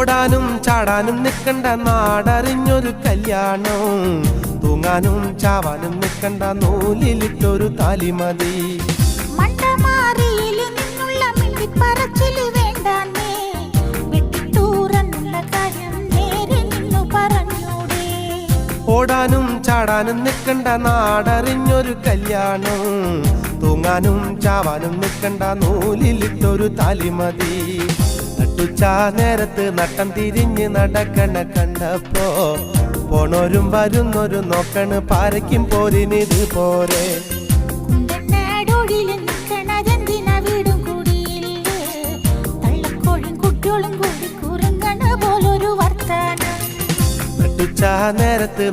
ഓടാനും ചാടാനും നിൽക്കണ്ട നാടറിഞ്ഞൊരു കല്യാണം, തൂങ്ങാനും ചാവാനും നിൽക്കണ്ട നൂലിലിട്ടൊരു താലിമതി. ഓടാനും ചാടാനും നിൽക്കണ്ട നാടറിഞ്ഞൊരു കല്യാണം, തൂങ്ങാനും ചാവാനും നിൽക്കണ്ട നൂലിലിട്ടൊരു താലിമതി. നട്ടുച്ചാ നേരത്ത് നട്ടം തിരിഞ്ഞ് നടക്കണ കണ്ടപ്പോ പോണോരും വരുന്നോരും നോക്കണ് പാരയ്ക്കും പോരിനിത് പോരെ. നട്ടുച്ചാ നേരത്ത്